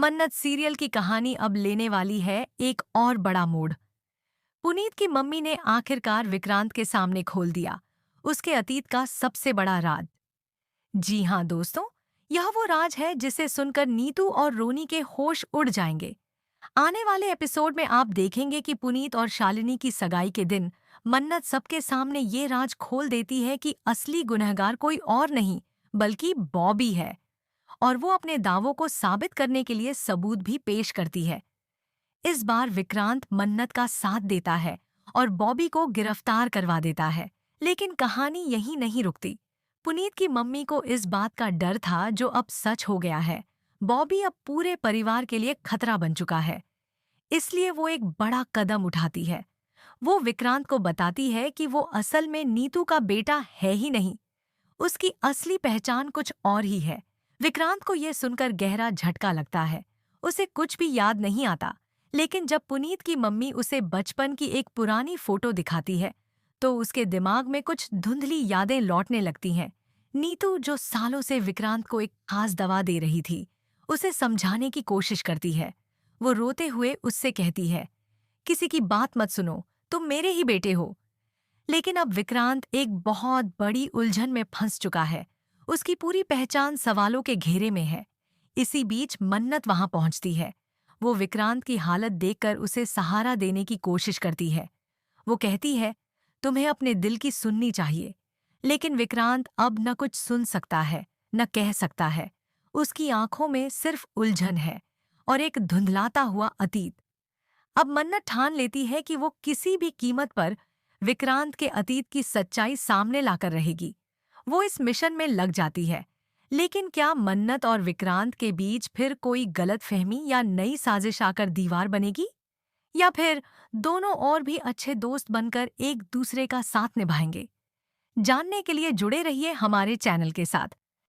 मन्नत सीरियल की कहानी अब लेने वाली है एक और बड़ा मोड़। पुनीत की मम्मी ने आखिरकार विक्रांत के सामने खोल दिया उसके अतीत का सबसे बड़ा राज। जी हाँ दोस्तों, यह वो राज है जिसे सुनकर नीतू और रोनी के होश उड़ जाएंगे। आने वाले एपिसोड में आप देखेंगे कि पुनीत और शालिनी की सगाई के दिन मन्नत सबके सामने ये राज खोल देती है कि असली गुनहगार कोई और नहीं बल्कि बॉबी है। और वो अपने दावों को साबित करने के लिए सबूत भी पेश करती है। इस बार विक्रांत मन्नत का साथ देता है और बॉबी को गिरफ्तार करवा देता है। लेकिन कहानी यहीं नहीं रुकती। पुनीत की मम्मी को इस बात का डर था जो अब सच हो गया है। बॉबी अब पूरे परिवार के लिए खतरा बन चुका है। इसलिए वो एक बड़ा कदम उठाती है। वो विक्रांत को बताती है कि वो असल में नीतू का बेटा है ही नहीं। उसकी असली पहचान कुछ और ही है। विक्रांत को यह सुनकर गहरा झटका लगता है। उसे कुछ भी याद नहीं आता। लेकिन जब पुनीत की मम्मी उसे बचपन की एक पुरानी फोटो दिखाती है तो उसके दिमाग में कुछ धुंधली यादें लौटने लगती हैं। नीतू जो सालों से विक्रांत को एक खास दवा दे रही थी, उसे समझाने की कोशिश करती है। वो रोते हुए उससे कहती है, किसी की बात मत सुनो, तुम मेरे ही बेटे हो। लेकिन अब विक्रांत एक बहुत बड़ी उलझन में फंस चुका है। उसकी पूरी पहचान सवालों के घेरे में है। इसी बीच मन्नत वहां पहुंचती है। वो विक्रांत की हालत देखकर उसे सहारा देने की कोशिश करती है। वो कहती है, तुम्हें अपने दिल की सुननी चाहिए। लेकिन विक्रांत अब न कुछ सुन सकता है, न कह सकता है। उसकी आंखों में सिर्फ उलझन है और एक धुंधलाता हुआ अतीत। अब मन्नत ठान लेती है कि वो किसी भी कीमत पर विक्रांत के अतीत की सच्चाई सामने लाकर रहेगी। वो इस मिशन में लग जाती है। लेकिन क्या मन्नत और विक्रांत के बीच फिर कोई गलतफहमी या नई साजिश आकर दीवार बनेगी? या फिर दोनों और भी अच्छे दोस्त बनकर एक दूसरे का साथ निभाएंगे? जानने के लिए जुड़े रहिए हमारे चैनल के साथ।